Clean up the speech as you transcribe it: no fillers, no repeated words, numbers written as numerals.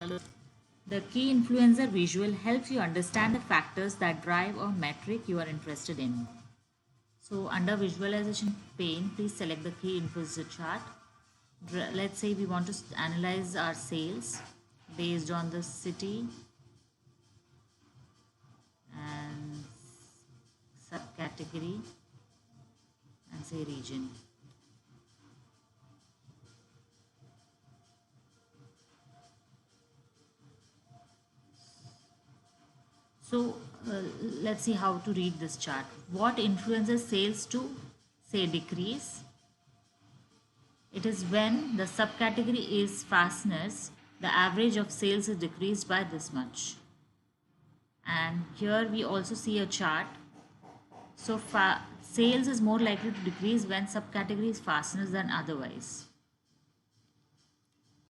The key influencer visual helps you understand the factors that drive a metric you are interested in. So under visualization pane, please select the key influencer chart. Let's say we want to analyze our sales based on the city and subcategory and say region. So let's see how to read this chart. What influences sales to say decrease? It is when the subcategory is fasteners, the average of sales is decreased by this much. And here we also see a chart. So sales is more likely to decrease when subcategory is fasteners than otherwise.